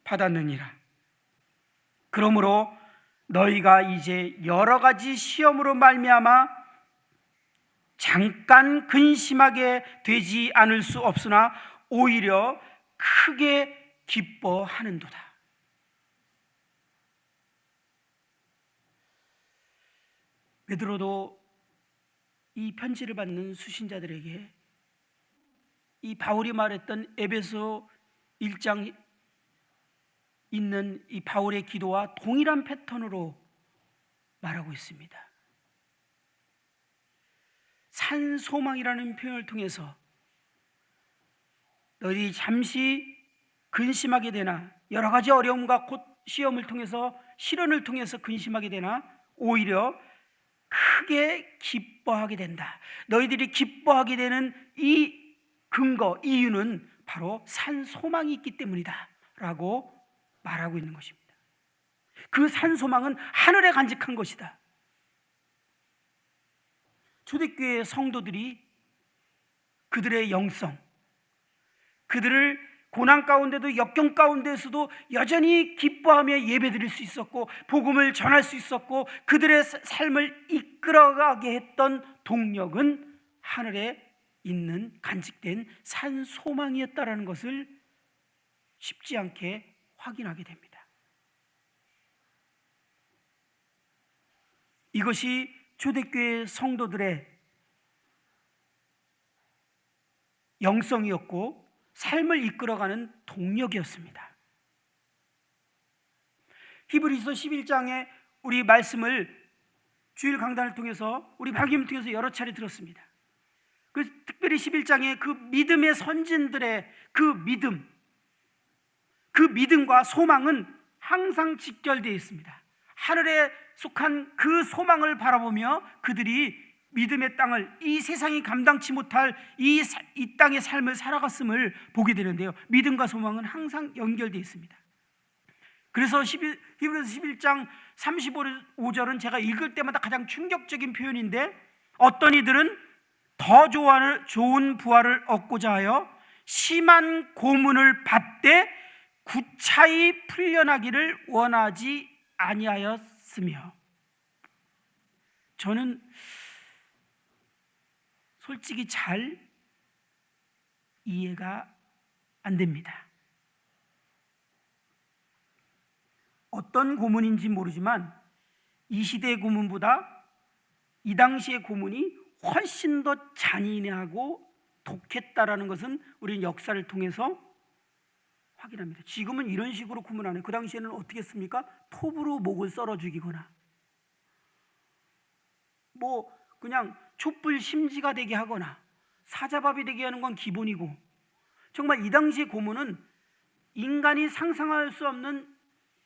받았느니라. 그러므로 너희가 이제 여러 가지 시험으로 말미암아 잠깐 근심하게 되지 않을 수 없으나 오히려 크게 기뻐하는도다. 베드로도 이 편지를 받는 수신자들에게 이 바울이 말했던 에베소 1장 있는 이 바울의 기도와 동일한 패턴으로 말하고 있습니다. 산 소망이라는 표현을 통해서 너희들이 잠시 근심하게 되나, 여러 가지 어려움과 곧 시험을 통해서, 시련을 통해서 근심하게 되나 오히려 크게 기뻐하게 된다. 너희들이 기뻐하게 되는 이 근거, 이유는 바로 산 소망이 있기 때문이다 라고 말하고 있는 것입니다. 그 산 소망은 하늘에 간직한 것이다. 초대교회 성도들이 그들의 영성, 그들을 고난 가운데도 역경 가운데서도 여전히 기뻐하며 예배드릴 수 있었고 복음을 전할 수 있었고 그들의 삶을 이끌어가게 했던 동력은 하늘에 있는 간직된 산 소망이었다라는 것을 쉽지 않게 확인하게 됩니다. 이것이 초대교회 성도들의 영성이었고 삶을 이끌어가는 동력이었습니다. 히브리서 11장에 우리 말씀을 주일 강단을 통해서, 우리 박임을 통해서 여러 차례 들었습니다. 특별히 11장에 그 믿음의 선진들의 그 믿음, 그 믿음과 소망은 항상 직결되어 있습니다. 하늘에 속한 그 소망을 바라보며 그들이 믿음의 땅을, 이 세상이 감당치 못할 이 땅의 삶을 살아갔음을 보게 되는데요, 믿음과 소망은 항상 연결되어 있습니다. 그래서 히브리서 11장 35절은 제가 읽을 때마다 가장 충격적인 표현인데, 어떤 이들은 더 좋은 부활을 얻고자 하여 심한 고문을 받되 구차히 풀려나기를 원하지 아니하였으며. 저는 솔직히 잘 이해가 안 됩니다. 어떤 고문인지 모르지만 이 시대의 고문보다 이 당시의 고문이 훨씬 더 잔인하고 독했다라는 것은 우리는 역사를 통해서 확인합니다. 지금은 이런 식으로 고문 안 해요. 그 당시에는 어떻게 했습니까? 톱으로 목을 썰어 죽이거나 뭐 그냥 촛불 심지가 되게 하거나 사자밥이 되게 하는 건 기본이고, 정말 이 당시의 고문은 인간이 상상할 수 없는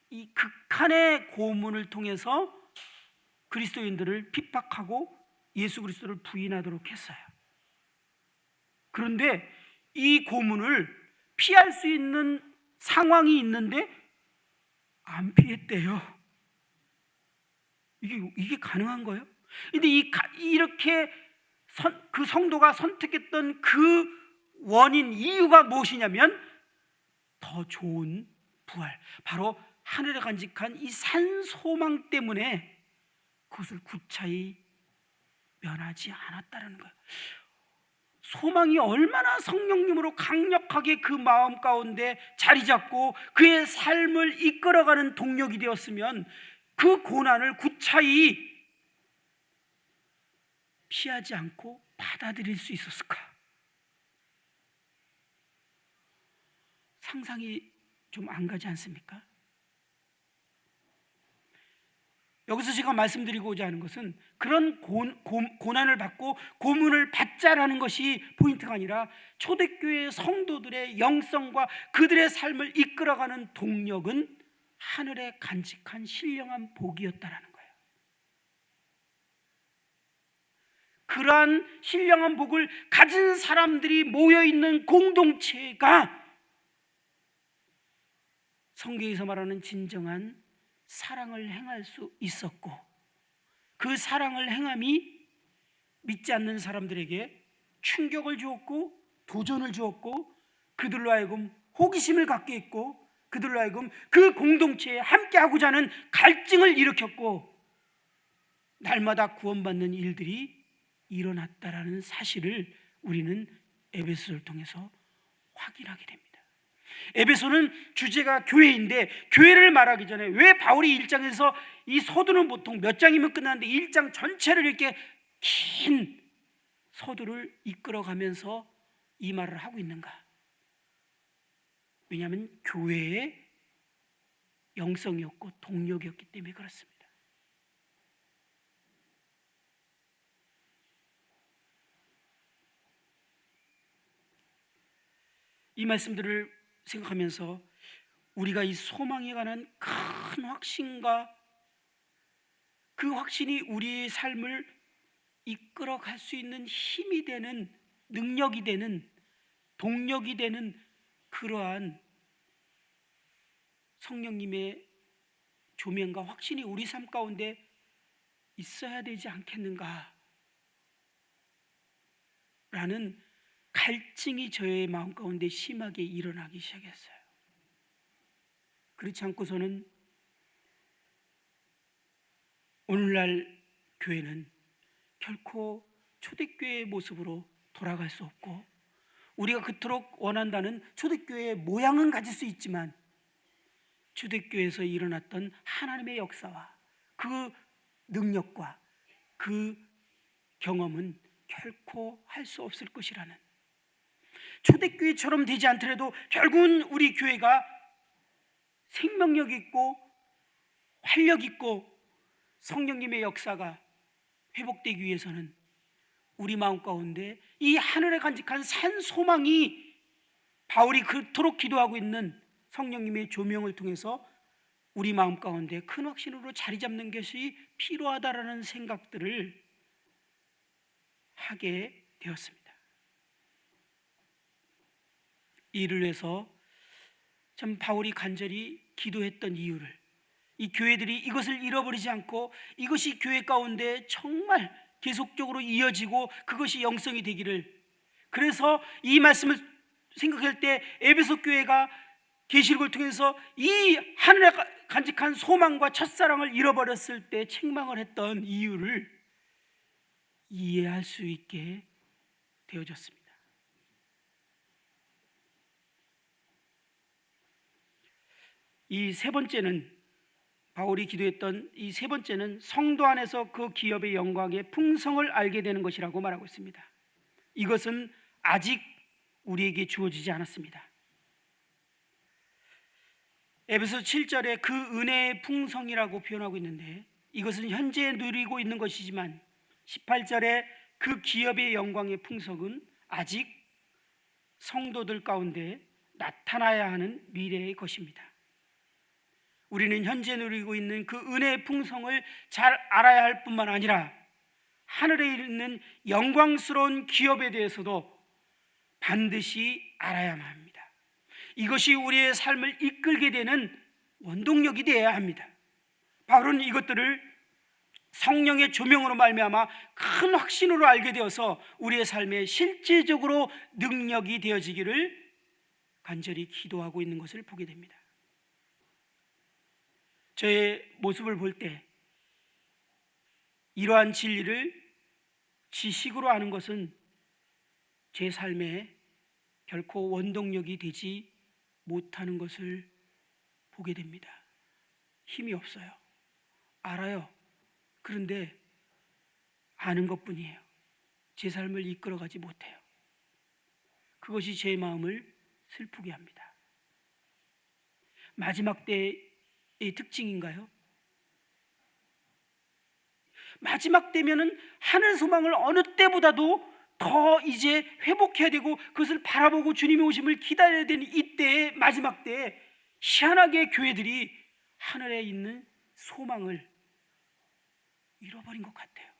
이 극한의 고문을 통해서 그리스도인들을 핍박하고 예수 그리스도를 부인하도록 했어요. 그런데 이 고문을 피할 수 있는 상황이 있는데 안 피했대요. 이게 가능한 거예요? 근데 이렇게 그 성도가 선택했던 그 원인, 이유가 무엇이냐면 더 좋은 부활, 바로 하늘에 간직한 이 산소망 때문에 그것을 구차히 면하지 않았다는 거예요. 소망이 얼마나 성령님으로 강력하게 그 마음 가운데 자리 잡고 그의 삶을 이끌어가는 동력이 되었으면 그 고난을 구차히 피하지 않고 받아들일 수 있었을까? 상상이 좀 안 가지 않습니까? 여기서 제가 말씀드리고자 하는 것은 그런 고난을 받고 고문을 받자라는 것이 포인트가 아니라 초대교회 성도들의 영성과 그들의 삶을 이끌어가는 동력은 하늘에 간직한 신령한 복이었다라는 거예요. 그러한 신령한 복을 가진 사람들이 모여있는 공동체가 성경에서 말하는 진정한 사랑을 행할 수 있었고, 그 사랑을 행함이 믿지 않는 사람들에게 충격을 주었고 도전을 주었고, 그들로 하여금 호기심을 갖게 했고, 그들로 하여금 그 공동체에 함께하고자 하는 갈증을 일으켰고, 날마다 구원받는 일들이 일어났다라는 사실을 우리는 에베소서를 통해서 확인하게 됩니다. 에베소는 주제가 교회인데, 교회를 말하기 전에 왜 바울이 1장에서 이 서두는 보통 몇 장이면 끝나는데 1장 전체를 이렇게 긴 서두를 이끌어가면서 이 말을 하고 있는가? 왜냐하면 교회의 영성이었고 동력이었기 때문에 그렇습니다. 이 말씀들을 생각하면서 우리가 이 소망에 관한 큰 확신과 그 확신이 우리의 삶을 이끌어갈 수 있는 힘이 되는, 능력이 되는, 동력이 되는 그러한 성령님의 조명과 확신이 우리 삶 가운데 있어야 되지 않겠는가 라는 갈증이 저의 마음 가운데 심하게 일어나기 시작했어요. 그렇지 않고서는 오늘날 교회는 결코 초대교회의 모습으로 돌아갈 수 없고, 우리가 그토록 원한다는 초대교회의 모양은 가질 수 있지만 초대교회에서 일어났던 하나님의 역사와 그 능력과 그 경험은 결코 할 수 없을 것이라는, 초대교회처럼 되지 않더라도 결국은 우리 교회가 생명력 있고 활력 있고 성령님의 역사가 회복되기 위해서는 우리 마음 가운데 이 하늘에 간직한 산 소망이, 바울이 그토록 기도하고 있는 성령님의 조명을 통해서 우리 마음 가운데 큰 확신으로 자리 잡는 것이 필요하다라는 생각들을 하게 되었습니다. 이를 위해서 참 바울이 간절히 기도했던 이유를, 이 교회들이 이것을 잃어버리지 않고 이것이 교회 가운데 정말 계속적으로 이어지고 그것이 영성이 되기를, 그래서 이 말씀을 생각할 때 에베소 교회가 계시록을 통해서 이 하늘에 간직한 소망과 첫사랑을 잃어버렸을 때 책망을 했던 이유를 이해할 수 있게 되어졌습니다. 이 세 번째는, 바울이 기도했던 이 세 번째는 성도 안에서 그 기업의 영광의 풍성을 알게 되는 것이라고 말하고 있습니다. 이것은 아직 우리에게 주어지지 않았습니다. 에베소 7절에 그 은혜의 풍성이라고 표현하고 있는데, 이것은 현재 누리고 있는 것이지만 18절에 그 기업의 영광의 풍성은 아직 성도들 가운데 나타나야 하는 미래의 것입니다. 우리는 현재 누리고 있는 그 은혜의 풍성을 잘 알아야 할 뿐만 아니라 하늘에 있는 영광스러운 기업에 대해서도 반드시 알아야만 합니다. 이것이 우리의 삶을 이끌게 되는 원동력이 되어야 합니다. 바울은 이것들을 성령의 조명으로 말미암아 큰 확신으로 알게 되어서 우리의 삶에 실제적으로 능력이 되어지기를 간절히 기도하고 있는 것을 보게 됩니다. 저의 모습을 볼 때 이러한 진리를 지식으로 아는 것은 제 삶에 결코 원동력이 되지 못하는 것을 보게 됩니다. 힘이 없어요. 알아요. 그런데 아는 것뿐이에요. 제 삶을 이끌어가지 못해요. 그것이 제 마음을 슬프게 합니다. 마지막 때의 특징인가요? 마지막 때면은 하늘 소망을 어느 때보다도 더 이제 회복해야 되고 그것을 바라보고 주님의 오심을 기다려야 되는 이때의 마지막 때에 희한하게 교회들이 하늘에 있는 소망을 잃어버린 것 같아요.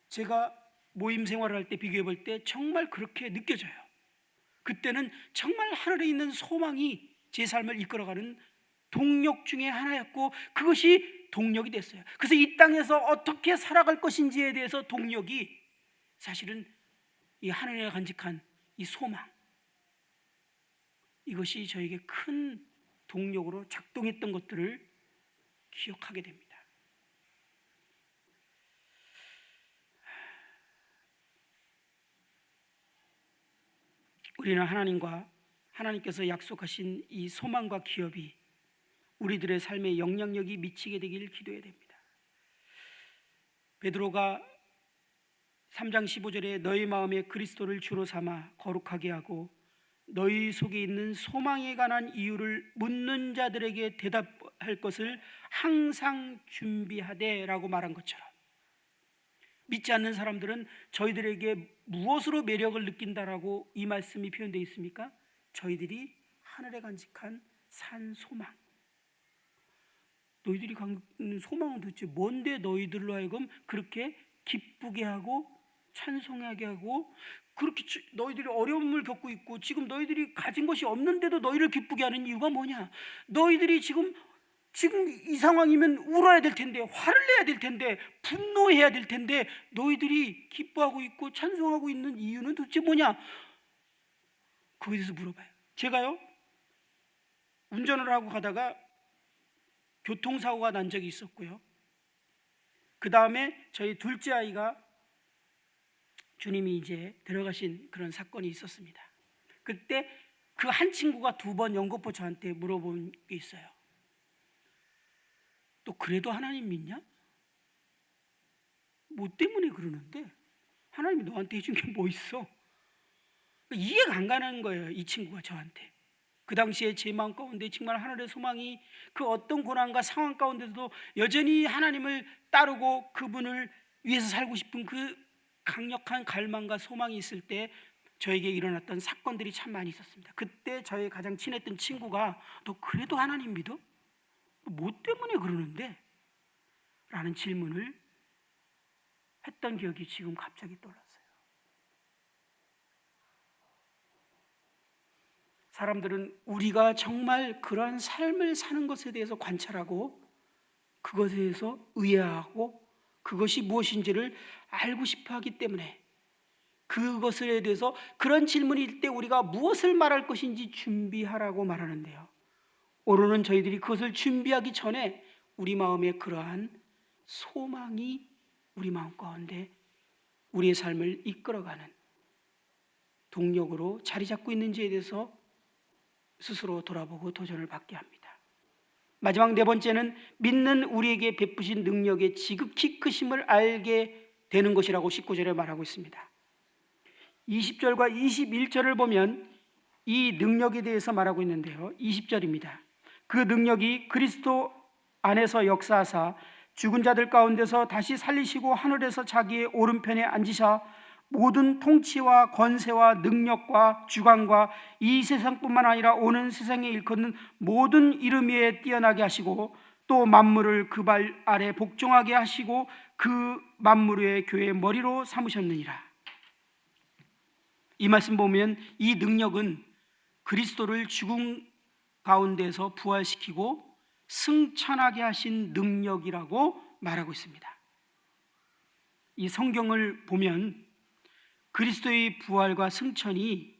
제가 모임 생활을 할 때 비교해 볼 때 정말 그렇게 느껴져요. 그때는 정말 하늘에 있는 소망이 제 삶을 이끌어가는 동력 중에 하나였고 그것이 동력이 됐어요. 그래서 이 땅에서 어떻게 살아갈 것인지에 대해서 동력이 사실은 이 하늘에 간직한 이 소망, 이것이 저에게 큰 동력으로 작동했던 것들을 기억하게 됩니다. 우리는 하나님께서 약속하신 이 소망과 기업이 우리들의 삶에 영향력이 미치게 되기를 기도해야 됩니다. 베드로가 3장 15절에 너희 마음에 그리스도를 주로 삼아 거룩하게 하고 너희 속에 있는 소망에 관한 이유를 묻는 자들에게 대답할 것을 항상 준비하되 라고 말한 것처럼, 믿지 않는 사람들은 저희들에게 무엇으로 매력을 느낀다라고 이 말씀이 표현되어 있습니까? 저희들이 하늘에 간직한 산 소망. 너희들이 갖는 소망은 도대체 뭔데 너희들로 하여금 그렇게 기쁘게 하고 찬송하게 하고, 그렇게 너희들이 어려움을 겪고 있고 지금 너희들이 가진 것이 없는데도 너희를 기쁘게 하는 이유가 뭐냐? 너희들이 지금 이 상황이면 울어야 될 텐데, 화를 내야 될 텐데, 분노해야 될 텐데 너희들이 기뻐하고 있고 찬송하고 있는 이유는 도대체 뭐냐? 거기에 대해서 물어봐요. 제가요, 운전을 하고 가다가 교통사고가 난 적이 있었고요. 그 다음에 저희 둘째 아이가 주님이 이제 들어가신 그런 사건이 있었습니다. 그때 그 한 친구가 2번 연거푸 저한테 물어본 게 있어요. 또 그래도 하나님 믿냐? 뭐 때문에 그러는데? 하나님이 너한테 해준 게 뭐 있어? 이해가 안 가는 거예요, 이 친구가 저한테. 그 당시에 제 마음 가운데 정말 하늘의 소망이, 그 어떤 고난과 상황 가운데도 여전히 하나님을 따르고 그분을 위해서 살고 싶은 그 강력한 갈망과 소망이 있을 때 저에게 일어났던 사건들이 참 많이 있었습니다. 그때 저의 가장 친했던 친구가 너 그래도 하나님 믿어? 뭐 때문에 그러는데? 라는 질문을 했던 기억이 지금 갑자기 떠올랐어요. 사람들은 우리가 정말 그러한 삶을 사는 것에 대해서 관찰하고 그것에 대해서 의아하고 그것이 무엇인지를 알고 싶어 하기 때문에 그것에 대해서 그런 질문일 때 우리가 무엇을 말할 것인지 준비하라고 말하는데요. 오늘은 저희들이 그것을 준비하기 전에 우리 마음에 그러한 소망이 우리 마음 가운데 우리의 삶을 이끌어가는 동력으로 자리 잡고 있는지에 대해서 스스로 돌아보고 도전을 받게 합니다. 마지막 네 번째는 믿는 우리에게 베푸신 능력의 지극히 크심을 알게 되는 것이라고 19절에 말하고 있습니다. 20절과 21절을 보면 이 능력에 대해서 말하고 있는데요. 20절입니다. 그 능력이 그리스도 안에서 역사하사 죽은 자들 가운데서 다시 살리시고 하늘에서 자기의 오른편에 앉으사 모든 통치와 권세와 능력과 주관과 이 세상뿐만 아니라 오는 세상에 일컫는 모든 이름 위에 뛰어나게 하시고 또 만물을 그 발 아래 복종하게 하시고 그 만물 위에 교회의 머리로 삼으셨느니라. 이 말씀 보면 이 능력은 그리스도를 죽음 가운데서 부활시키고 승천하게 하신 능력이라고 말하고 있습니다. 이 성경을 보면 그리스도의 부활과 승천이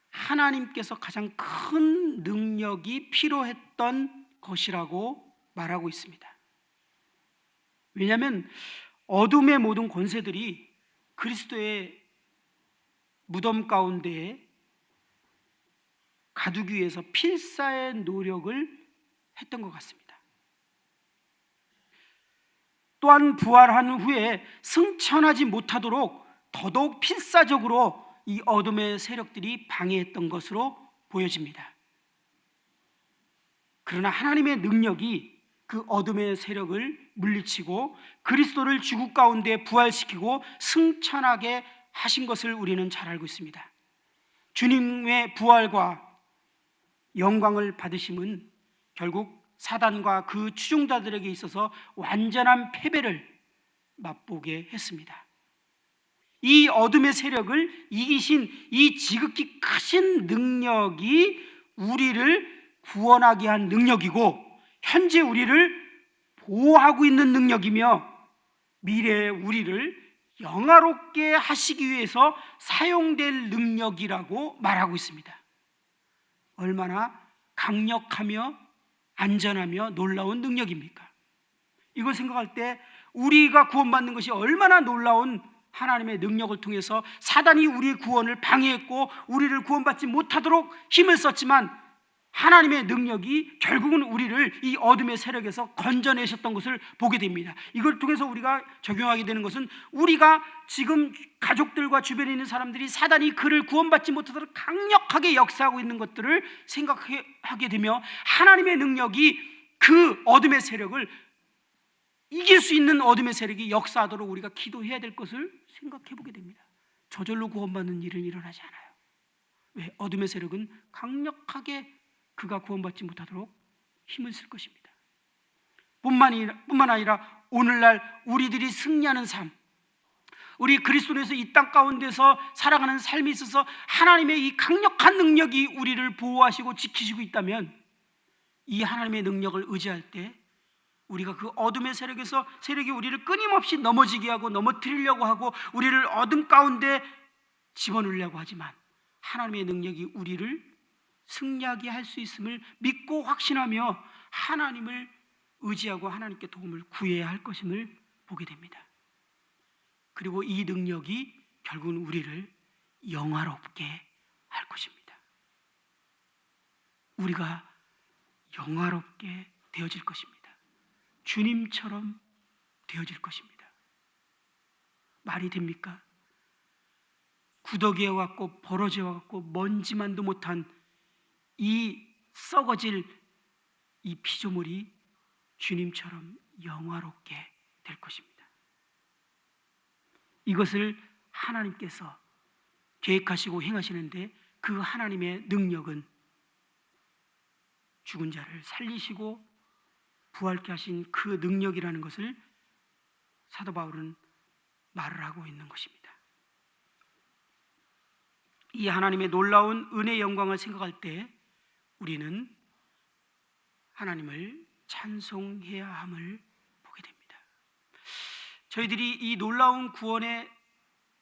하나님께서 가장 큰 능력이 필요했던 것이라고 말하고 있습니다. 왜냐하면 어둠의 모든 권세들이 그리스도의 무덤 가운데에 가두기 위해서 필사의 노력을 했던 것 같습니다. 또한 부활한 후에 승천하지 못하도록 더더욱 필사적으로 이 어둠의 세력들이 방해했던 것으로 보여집니다. 그러나 하나님의 능력이 그 어둠의 세력을 물리치고 그리스도를 죽음 가운데 부활시키고 승천하게 하신 것을 우리는 잘 알고 있습니다. 주님의 부활과 영광을 받으심은 결국 사단과 그 추종자들에게 있어서 완전한 패배를 맛보게 했습니다. 이 어둠의 세력을 이기신 이 지극히 크신 능력이 우리를 구원하게 한 능력이고 현재 우리를 보호하고 있는 능력이며 미래의 우리를 영화롭게 하시기 위해서 사용될 능력이라고 말하고 있습니다. 얼마나 강력하며 안전하며 놀라운 능력입니까? 이걸 생각할 때 우리가 구원받는 것이 얼마나 놀라운 하나님의 능력을 통해서 사단이 우리의 구원을 방해했고 우리를 구원받지 못하도록 힘을 썼지만 하나님의 능력이 결국은 우리를 이 어둠의 세력에서 건져내셨던 것을 보게 됩니다. 이걸 통해서 우리가 적용하게 되는 것은 우리가 지금 가족들과 주변에 있는 사람들이 사단이 그를 구원받지 못하도록 강력하게 역사하고 있는 것들을 생각하게 되며 하나님의 능력이 그 어둠의 세력을 이길 수 있는 어둠의 세력이 역사하도록 우리가 기도해야 될 것을 생각해 보게 됩니다. 저절로 구원받는 일은 일어나지 않아요. 왜? 어둠의 세력은 강력하게 그가 구원받지 못하도록 힘을 쓸 것입니다. 뿐만 아니라 오늘날 우리들이 승리하는 삶, 우리 그리스도에서 이 땅 가운데서 살아가는 삶에 있어서 하나님의 이 강력한 능력이 우리를 보호하시고 지키시고 있다면 이 하나님의 능력을 의지할 때 우리가 그 어둠의 세력이 우리를 끊임없이 넘어지게 하고 넘어뜨리려고 하고 우리를 어둠 가운데 집어넣으려고 하지만 하나님의 능력이 우리를 승리하게 할 수 있음을 믿고 확신하며 하나님을 의지하고 하나님께 도움을 구해야 할 것임을 보게 됩니다. 그리고 이 능력이 결국은 우리를 영화롭게 할 것입니다. 우리가 영화롭게 되어질 것입니다. 주님처럼 되어질 것입니다. 말이 됩니까? 구더기와 같고 버러지와 같고 먼지만도 못한 이 썩어질 이 피조물이 주님처럼 영화롭게 될 것입니다. 이것을 하나님께서 계획하시고 행하시는데 그 하나님의 능력은 죽은 자를 살리시고 부활케 하신 그 능력이라는 것을 사도 바울은 말을 하고 있는 것입니다. 이 하나님의 놀라운 은혜의 영광을 생각할 때 우리는 하나님을 찬송해야 함을 보게 됩니다. 저희들이 이 놀라운 구원의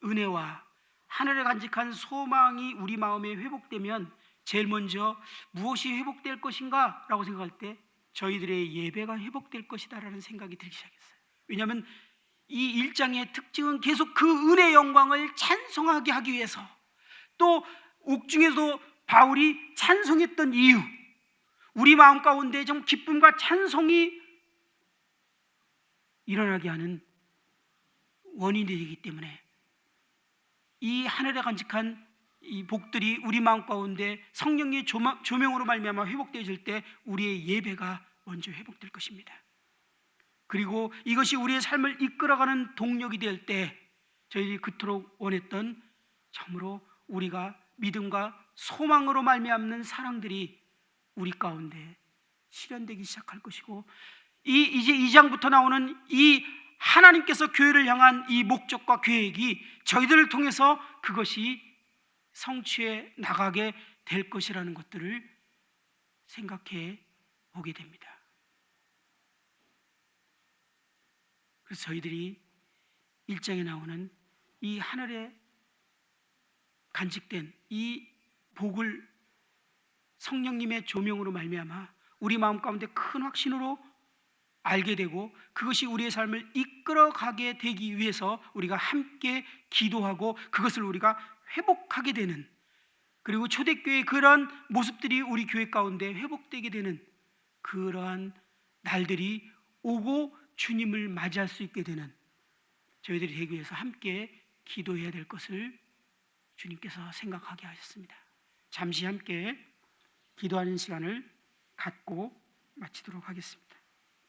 은혜와 하늘에 간직한 소망이 우리 마음에 회복되면 제일 먼저 무엇이 회복될 것인가 라고 생각할 때 저희들의 예배가 회복될 것이다 라는 생각이 들기 시작했어요. 왜냐하면 이 1장의 특징은 계속 그 은혜의 영광을 찬송하게 하기 위해서, 또 옥중에도 바울이 찬송했던 이유, 우리 마음 가운데 좀 기쁨과 찬송이 일어나게 하는 원인이 되기 때문에 이 하늘에 간직한 이 복들이 우리 마음 가운데 성령의 조명으로 말미암아 회복되어질 때 우리의 예배가 먼저 회복될 것입니다. 그리고 이것이 우리의 삶을 이끌어가는 동력이 될 때 저희들이 그토록 원했던 참으로 우리가 믿음과 소망으로 말미암는 사랑들이 우리 가운데 실현되기 시작할 것이고, 이제 2장부터 나오는 이 하나님께서 교회를 향한 이 목적과 계획이 저희들을 통해서 그것이 성취해 나가게 될 것이라는 것들을 생각해 보게 됩니다. 그래서 저희들이 1장에 나오는 이 하늘에 간직된 이 복을 성령님의 조명으로 말미암아 우리 마음 가운데 큰 확신으로 알게 되고 그것이 우리의 삶을 이끌어가게 되기 위해서 우리가 함께 기도하고 그것을 우리가 회복하게 되는, 그리고 초대교회의 그러한 모습들이 우리 교회 가운데 회복되게 되는 그러한 날들이 오고 주님을 맞이할 수 있게 되는 저희들이 되기 위해서 함께 기도해야 될 것을 주님께서 생각하게 하셨습니다. 잠시 함께 기도하는 시간을 갖고 마치도록 하겠습니다.